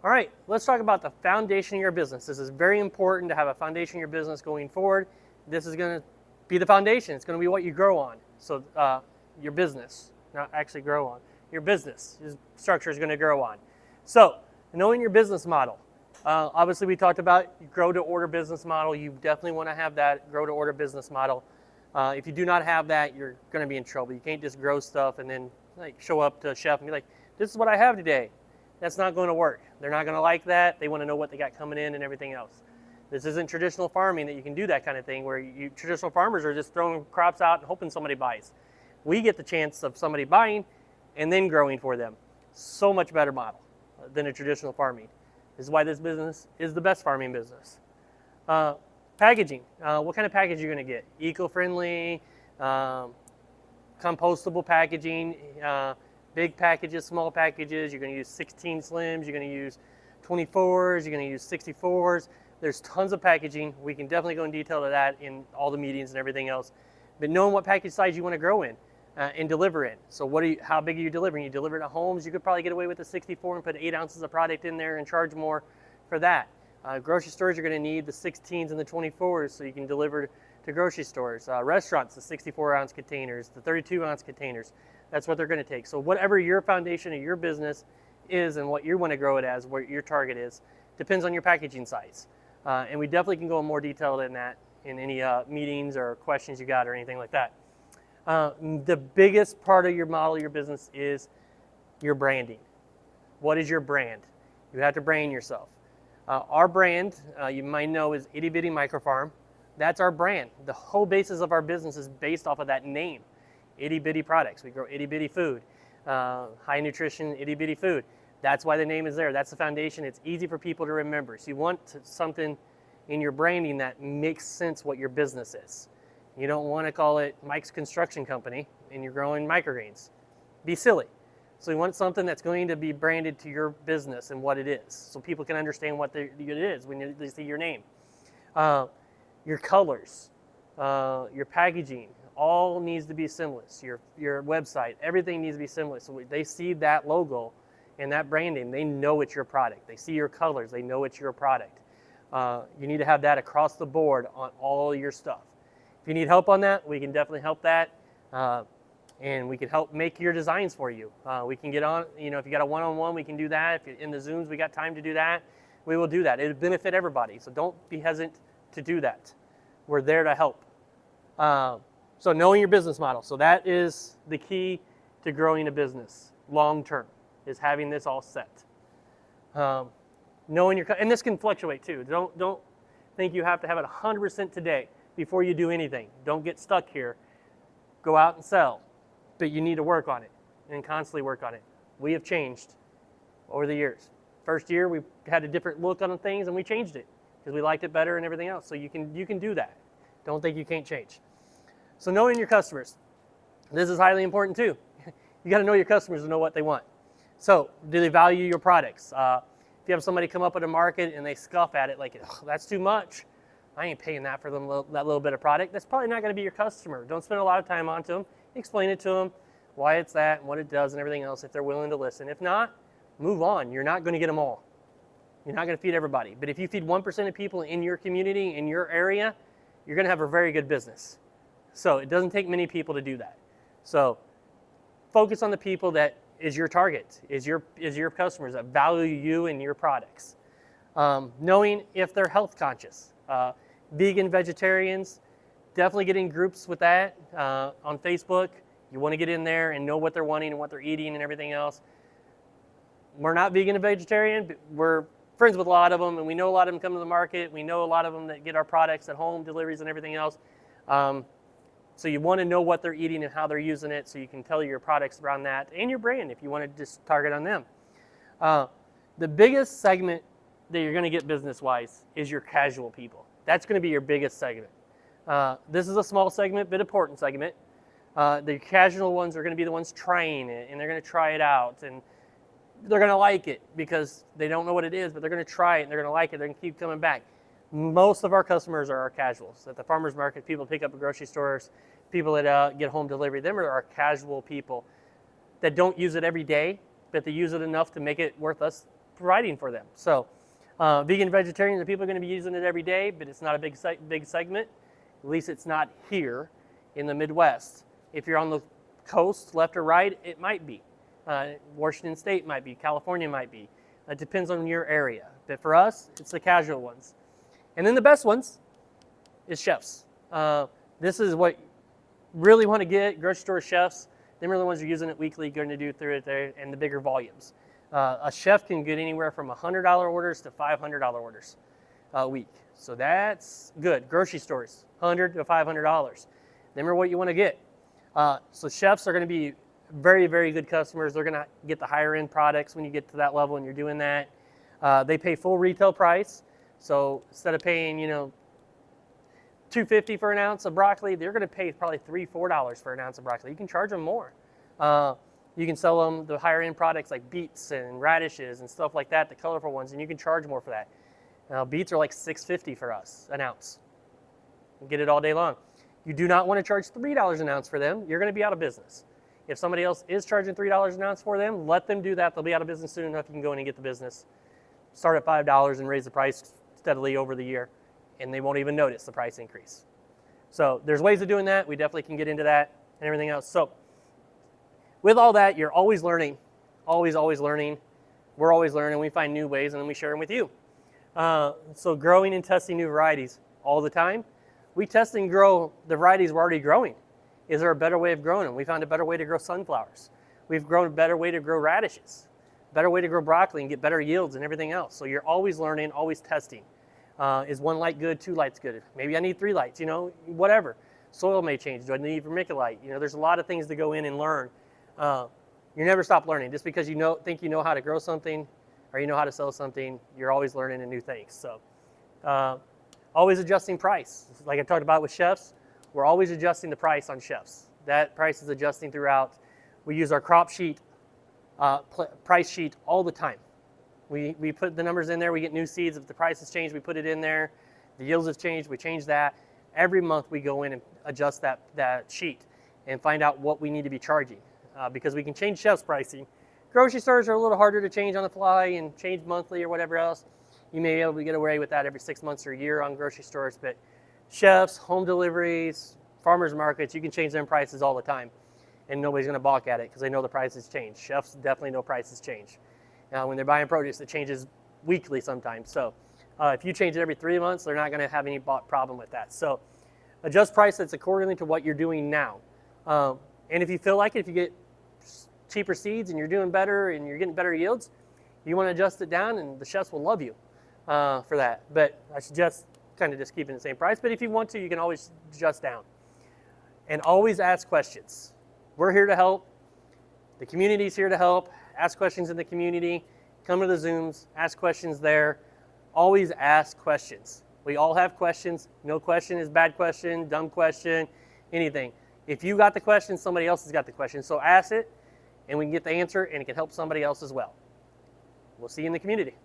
All right, let's talk about the foundation of your business. This is very important to have a foundation of your business going forward. This is going to be the foundation. It's going to be what you grow on. So your business, not actually grow on. Your business structure is going to grow on. So knowing your business model. Obviously, we talked about grow to order business model. You definitely want to have that grow to order business model. If you do not have that, you're going to be in trouble. You can't just grow stuff and then like show up to a chef and be like, this is what I have today. That's not going to work. They're not going to like that. They want to know what they got coming in and everything else. This isn't traditional farming that you can do that kind of thing where traditional farmers are just throwing crops out and hoping somebody buys. We get the chance of somebody buying and then growing for them. So much better model than a traditional farming. This is why this business is the best farming business. Packaging. What kind of package are you going to get? Eco-friendly, compostable packaging, big packages, small packages. You're going to use 16 slims. You're going to use 24s. You're going to use 64s. There's tons of packaging. We can definitely go in detail to that in all the meetings and everything else. But knowing what package size you want to grow in and deliver in. So how big are you delivering? You deliver to homes. You could probably get away with the 64 and put 8 ounces of product in there and charge more for that. Grocery stores are going to need the 16s and the 24s so you can deliver to grocery stores. Restaurants, the 64-ounce containers, the 32-ounce containers. That's what they're going to take. So whatever your foundation of your business is and what you want to grow it as, what your target is, depends on your packaging size. And we definitely can go in more detail than that in any meetings or questions you got or anything like that. The biggest part of your model, your business, is your branding. What is your brand? You have to brand yourself. Our brand, you might know, is Itty Bitty Micro Farm. That's our brand. The whole basis of our business is based off of that name, Itty Bitty Products. We grow itty bitty food, high nutrition, itty bitty food. That's why the name is there. That's the foundation. It's easy for people to remember. So you want something in your branding that makes sense what your business is. You don't want to call it Mike's Construction Company and you're growing microgreens. Be silly. So you want something that's going to be branded to your business and what it is, so people can understand what it is when they see your name. Your colors, your packaging, all needs to be seamless. Your website, everything needs to be seamless. So they see that logo and that branding, they know it's your product. They see your colors, they know it's your product. You need to have that across the board on all your stuff. If you need help on that, we can definitely help that. And we can help make your designs for you. We can get on, if you got a one-on-one, we can do that. If you're in the Zooms, we got time to do that. We will do that. It'll benefit everybody. So don't be hesitant to do that. We're there to help. So knowing your business model. So that is the key to growing a business long-term, is having this all set. Knowing and this can fluctuate too. Don't think you have to have it 100% today before you do anything. Don't get stuck here. Go out and sell. But you need to work on it and constantly work on it. We have changed over the years. First year, we had a different look on things and we changed it because we liked it better and everything else. So you can do that. Don't think you can't change. So knowing your customers. This is highly important too. You got to know your customers to know what they want. So do they value your products? If you have somebody come up at a market and they scoff at it like, that's too much. I ain't paying that for that little bit of product. That's probably not going to be your customer. Don't spend a lot of time on to them. Explain it to them, why it's that, and what it does, and everything else, if they're willing to listen. If not, move on. You're not going to get them all. You're not going to feed everybody. But if you feed 1% of people in your community, in your area, you're going to have a very good business. So it doesn't take many people to do that. So focus on the people that is your target, is your customers that value you and your products. Knowing if they're health conscious. Vegan, vegetarians, definitely get in groups with that on Facebook. You want to get in there and know what they're wanting and what they're eating and everything else. We're not vegan and vegetarian, but we're friends with a lot of them, and we know a lot of them come to the market. We know a lot of them that get our products at home, deliveries and everything else. So you want to know what they're eating and how they're using it so you can tell your products around that and your brand if you want to just target on them. The biggest segment that you're going to get business-wise is your casual people. That's going to be your biggest segment. This is a small segment, but important segment. The casual ones are going to be the ones trying it, and they're going to try it out, and they're going to like it because they don't know what it is, but they're going to try it, and they're going to like it. They're going to keep coming back. Most of our customers are our casuals. At the farmers market, people pick up at grocery stores, people that get home delivery, them are our casual people that don't use it every day, but they use it enough to make it worth us providing for them. So vegan, vegetarian, the people are going to be using it every day, but it's not a big segment. At least it's not here in the Midwest. If you're on the coast, left or right, it might be. Washington State might be, California might be. It depends on your area. But for us, it's the casual ones. And then the best ones is chefs. This is what really want to get grocery store chefs. Them are the ones who are using it weekly, going to do through it there, and the bigger volumes. A chef can get anywhere from $100 orders to $500 orders a week. So that's good. Grocery stores, $100 to $500. Them are what you want to get. So chefs are going to be very, very good customers. They're going to get the higher end products when you get to that level and you're doing that. They pay full retail price. So instead of paying, $2.50 for an ounce of broccoli, they're going to pay probably $3-4 for an ounce of broccoli. You can charge them more. You can sell them the higher end products like beets and radishes and stuff like that, the colorful ones, and you can charge more for that. Now, beets are like $6.50 for us, an ounce. You get it all day long. You do not want to charge $3 an ounce for them. You're going to be out of business. If somebody else is charging $3 an ounce for them, let them do that. They'll be out of business soon enough. You can go in and get the business. Start at $5 and raise the price steadily over the year, and they won't even notice the price increase. So there's ways of doing that. We definitely can get into that and everything else. So with all that, you're always learning, always learning. We're always learning. We find new ways, and then we share them with you. So growing and testing new varieties all the time. We test and grow the varieties we're already growing. Is there a better way of growing them? We found a better way to grow sunflowers. We've grown a better way to grow radishes, better way to grow broccoli and get better yields and everything else. So you're always learning, always testing. Is 1 light good, 2 lights good? Maybe I need 3 lights, whatever. Soil may change. Do I need vermiculite? There's a lot of things to go in and learn. You never stop learning. Just because you think you know how to grow something or you know how to sell something, you're always learning new things. So always adjusting price. Like I talked about with chefs, we're always adjusting the price on chefs. That price is adjusting throughout. We use our crop sheet, price sheet all the time. We put the numbers in there. We get new seeds. If the price has changed, we put it in there. The yields have changed, we change that. Every month we go in and adjust that sheet and find out what we need to be charging because we can change chef's pricing. Grocery stores are a little harder to change on the fly and change monthly or whatever else. You may be able to get away with that every 6 months or a year on grocery stores, but chefs, home deliveries, farmers markets, you can change them prices all the time and nobody's going to balk at it because they know the prices change. Chefs definitely know prices change. When they're buying produce, it changes weekly sometimes. So if you change it every 3 months, they're not going to have any problem with that. So adjust price that's accordingly to what you're doing now. And if you feel like it, if you get cheaper seeds and you're doing better and you're getting better yields, you want to adjust it down and the chefs will love you for that. But I suggest kind of just keeping the same price. But if you want to, you can always adjust down. And always ask questions. We're here to help. The community's here to help. Ask questions in the community. Come to the Zooms. Ask questions there. Always ask questions. We all have questions. No question is bad question, dumb question, anything. If you got the question, somebody else has got the question. So ask it, and we can get the answer, and it can help somebody else as well. We'll see you in the community.